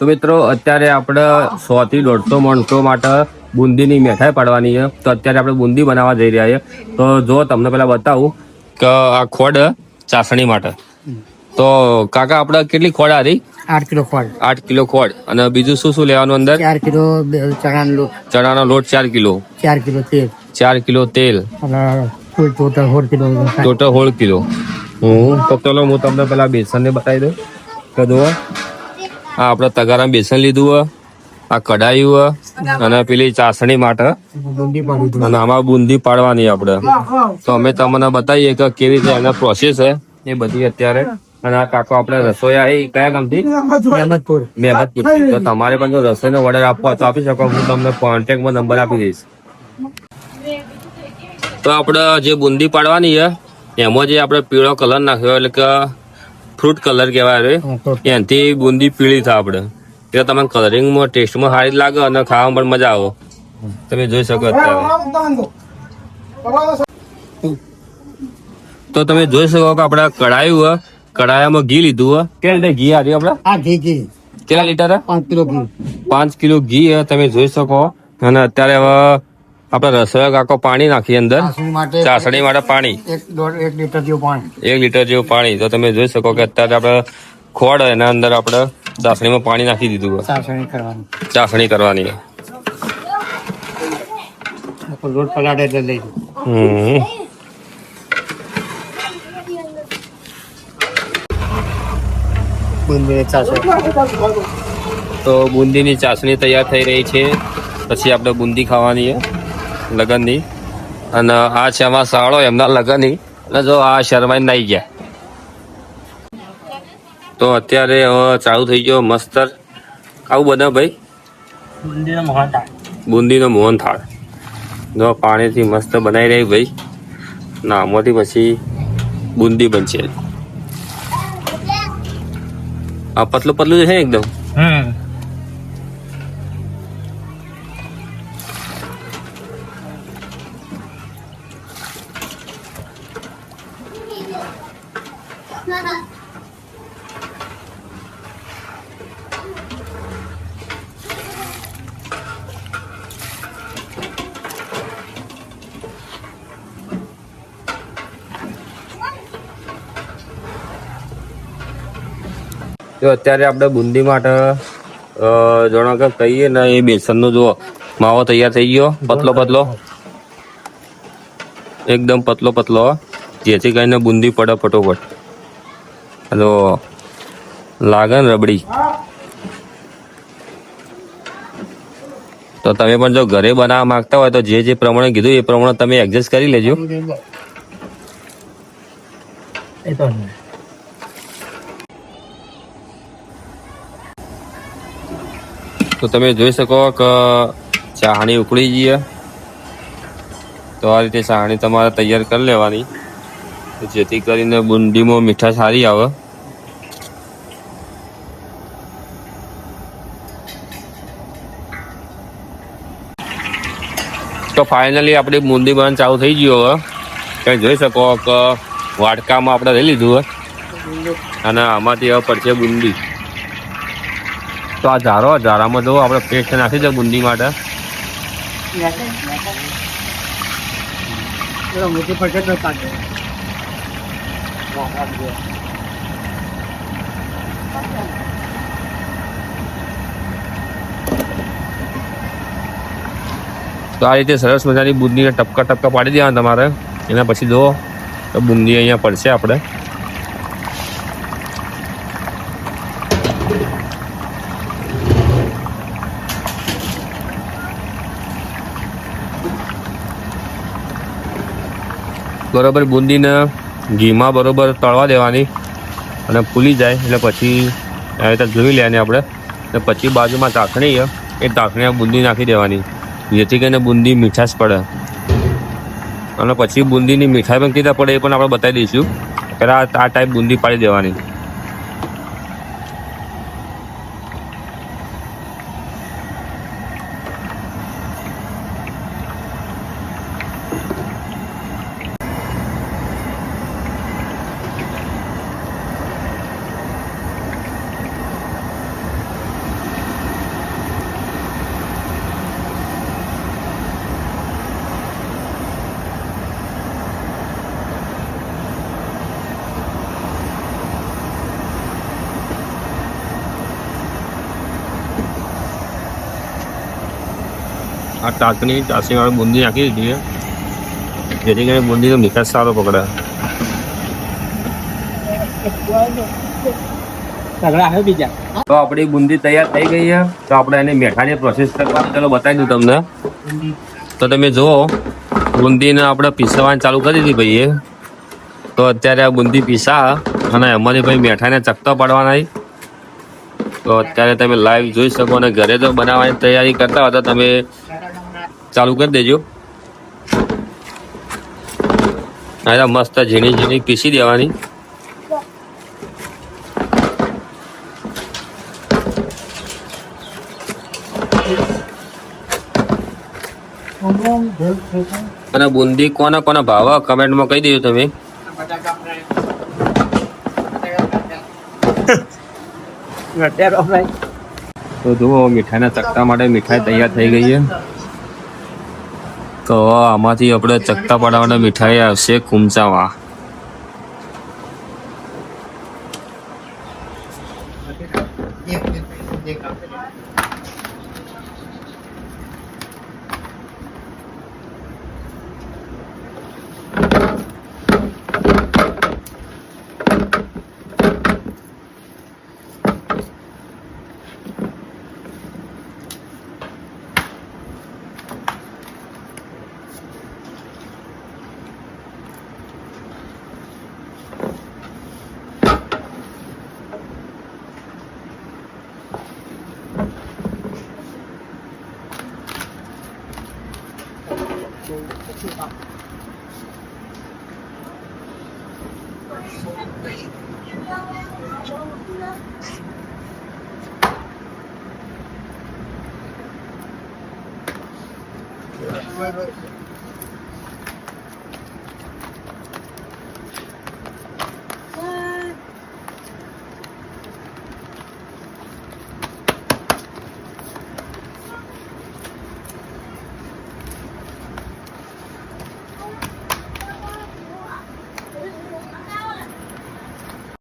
તો મિત્રો અત્યારે આપણે 100 થી 150 માણસો માટે બુંદીની મીઠાઈ પાડવાની છે. તો અત્યારે આપણે બુંદી બનાવવા જઈ રહ્યા છીએ. તો જો તમને પેલા બતાવું કે આ ખોડ ચાસણી માટે. તો કાકા આપણે કેટલી ખોડ આવી? 8 કિલો ખોળ. 8 કિલો ખોડ. અને બીજું શું શું લેવાનું અંદર? 4 કિલો ચણાનો લોટ. ચણાનો લોટ 4 કિલો. 4 કિલો તેલ. 4 કિલો તેલ. અને ટોટલ 16 કિલો. Total 16 kilo. તો ચલો હું તમને પેલા બેસનને બતાવી દઉં. તો જુઓ આ આપણે તગારા બેસન લીધું, આ કઢાઈ અને પેલી ચાસણી માટે, અને આમાં બુંદી પાડવાની આપણે. તો અમે તમને બતાવીએ કે કેવી રીતે એનો પ્રોસેસ છે એ બધી અત્યારે. અને આ કાકો આપણે રસોઈયા એ કયા ગામથી? મહેમદપુર. તો તમારે પણ જો રસોઈનો ઓર્ડર આપવો હોય તો આપી શકો. હું તમને કોન્ટેક્ટમાં નંબર આપી દઈશ. તો આપણે જે બુંદી પાડવાની છે એમાં જે આપણે પીળો કલર નાખ્યો એટલે કે ફ્રૂટ કલર કહેવાય, એનાથી બુંદી પીળી થાય આપણે. એટલે તમને કલરિંગમાં ટેસ્ટમાં સારી લાગે અને ખાવામાં પણ મજા આવે. તમે જોઈ શકો અત્યારે. તો તમે જોઈ શકો કે આપણે કઢાઈમાં ઘી લીધું. કેટલા લીટર ઘી આવ્યું આપણે? આ ઘી કેટલા લીટર? 5 કિલો ઘી. 5 કિલો ઘી તમે જોઈ શકો. અને અત્યારે હવે આપણે રસોઈ કાકો પાણી નાખીએ અંદર, ચાસણી માટે પાણી 1 લીટર જેવું પાણી. 1 લીટર જેવું પાણી. તો તમે જોઈ શકો કે અત્યારે આપણે ખોડ એના અંદર આપણે ચાસણીમાં પાણી નાખી દીધું. ચાસણી કરવાની. લોટ પલાળે એટલે લઈ તો બુંદીની ચાસણી તૈયાર થઈ રહી છે. પછી આપણે બુંદી ખાવાની છે લગનની. અને આ છે આમાં સાળો એમના લગનની. અને જો આ શરમાઈ નાઈ ગયા. તો અત્યારે હવે ચાલુ થઈ ગયો મસ્તર. આવું બને ભાઈ બુંદીનો મોહન થાળ. જો પાણીથી મસ્ત બનાવી રહી ભાઈ. ના આમાંથી પછી બુંદી બનશે. આ પતલું પતલું છે એકદમ. તો અત્યારે આપણે બુંદી માટે જાણો કે કહીએ ને એ બેસનનો જો માવો તૈયાર થઈ ગયો. પતલો એકદમ પતલો, જેથી કરીને બુંદી પડે ફટોફટ. તો લાગે ને રબડી. તો તમે પણ જો ઘરે બનાવવા માંગતા હોય તો જે પ્રમાણે કીધું એ પ્રમાણે તમે એડજસ્ટ કરી લેજો. તો તમે જોઈ શકો કે ચાહણી ઉકળી ગઈ. તો આ રીતે ચાહણી તમારે તૈયાર કરી લેવાની, જેથી કરીને બુંદીમાં મીઠાશ સારી આવે. તો ફાઇનલી આપણી બુંદી બનવાનું ચાલુ થઈ ગયું. હવે તમે જોઈ શકો કે વાટકામાં આપણે લઈ લીધું અને આમાંથી હવે પડશે બુંદી. તો આ ઝારામાં જો આપણે પેસ્ટ નાખી દે બુંદી માટે. તો આ રીતે સરસ મજાની બુંદીને ટપકા પાડી દેવાના તમારે. એના પછી જો તો બુંદી અહીંયા પડશે આપણે. બરોબર બુંદીને ઘીમાં બરોબર તળવા દેવાની અને ફૂલી જાય એટલે પછી આવી રીતે જોઈ લેવાની આપણે. ને પછી બાજુમાં ચાસણી છે એ ચાસણીમાં બુંદી નાખી દેવાની, જેથી કરીને બુંદી મીઠાશ પડે. અને પછી બુંદીની મીઠાઈ પણ કીધા પડે એ પણ આપણે બતાવી દઈશું. પહેલાં આ ટાઈપ બુંદી પાડી દેવાની. આ ચાસણી વાળી બુંદી નાખી દીધી છે જેથી કરીને બુંદીનો નિકાસ સારો પકડે. તગડા આવે બીજા. તો આપણી બુંદી તૈયાર થઈ ગઈ છે. તો આપણે એને મેઠાની પ્રોસેસ કરવાની ચાલો બતાવી દઉં તમને. તો તમે જુઓ બુંદીને આપણે પીસવાની ચાલુ કરી દીધી ભાઈએ. તો અત્યારે આ બુંદી પીસા અને એમાંથી ભાઈ મેઠાને ચકતો પાડવાના. તો અત્યારે તમે લાઈવ જોઈ શકો અને ઘરે તો બનાવવાની તૈયારી કરતા હોય તો તમે ચાલુ કરી દેજો. આ મસ્ત ઝીણી ઝીણી પીસી દેવાની. અને બુંદી કોના કોના ભાવ કમેન્ટમાં કહી દેજો તમે. તો જુઓ મીઠાઈના ચકતા માટે મીઠાઈ તૈયાર થઈ ગઈ છે. તો આમાંથી આપણે ચકતા પાડવાના મીઠાઈ આવશે કુમચામાં.